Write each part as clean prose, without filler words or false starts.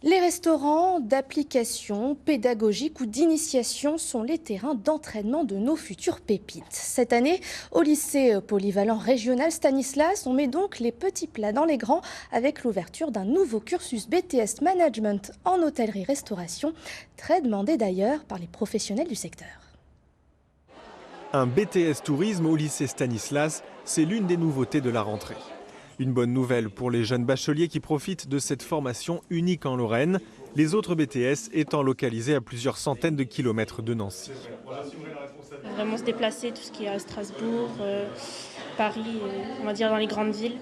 Les restaurants d'application pédagogique ou d'initiation sont les terrains d'entraînement de nos futures pépites. Cette année, au lycée polyvalent régional Stanislas, on met donc les petits plats dans les grands avec l'ouverture d'un nouveau cursus BTS Management en hôtellerie-restauration, très demandé d'ailleurs par les professionnels du secteur. Un BTS Tourisme au lycée Stanislas, c'est l'une des nouveautés de la rentrée. Une bonne nouvelle pour les jeunes bacheliers qui profitent de cette formation unique en Lorraine, les autres BTS étant localisés à plusieurs centaines de kilomètres de Nancy. Vraiment se déplacer, tout ce qui est à Strasbourg, Paris, on va dire dans les grandes villes.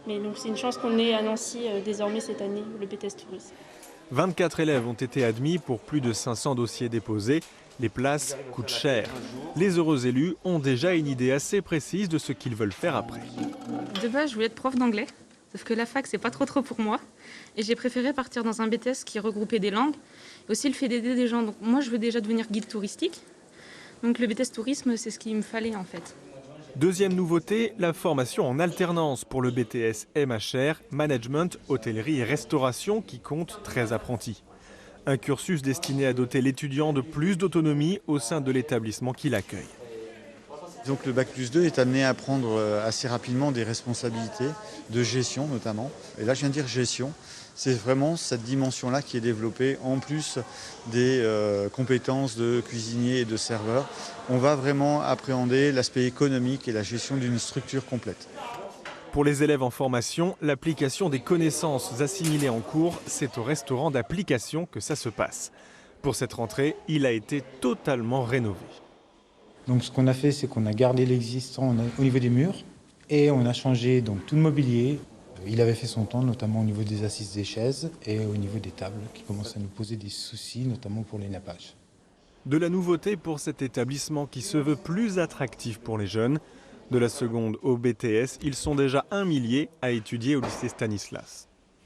Mais donc c'est une chance qu'on ait à Nancy désormais cette année, le BTS Tourisme. 24 élèves ont été admis pour plus de 500 dossiers déposés. Les places coûtent cher. Les heureux élus ont déjà une idée assez précise de ce qu'ils veulent faire après. De base, je voulais être prof d'anglais, sauf que la fac, c'est pas trop pour moi. Et j'ai préféré partir dans un BTS qui regroupait des langues, et aussi le fait d'aider des gens. Donc moi, je veux déjà devenir guide touristique. Donc le BTS Tourisme, c'est ce qu'il me fallait en fait. Deuxième nouveauté, la formation en alternance pour le BTS MHR, Management, Hôtellerie et Restauration, qui compte 13 apprentis. Un cursus destiné à doter l'étudiant de plus d'autonomie au sein de l'établissement qui l'accueille. Donc le Bac+2 est amené à prendre assez rapidement des responsabilités de gestion notamment. Et là je viens de dire gestion, c'est vraiment cette dimension-là qui est développée en plus des compétences de cuisinier et de serveur. On va vraiment appréhender l'aspect économique et la gestion d'une structure complète. Pour les élèves en formation, l'application des connaissances assimilées en cours, c'est au restaurant d'application que ça se passe. Pour cette rentrée, il a été totalement rénové. Donc ce qu'on a fait, c'est qu'on a gardé l'existant au niveau des murs et on a changé donc tout le mobilier. Il avait fait son temps, notamment au niveau des assises des chaises et au niveau des tables qui commencent à nous poser des soucis, notamment pour les nappages. De la nouveauté pour cet établissement qui se veut plus attractif pour les jeunes. De la seconde au BTS, ils sont déjà 1 millier à étudier au lycée Stanislas.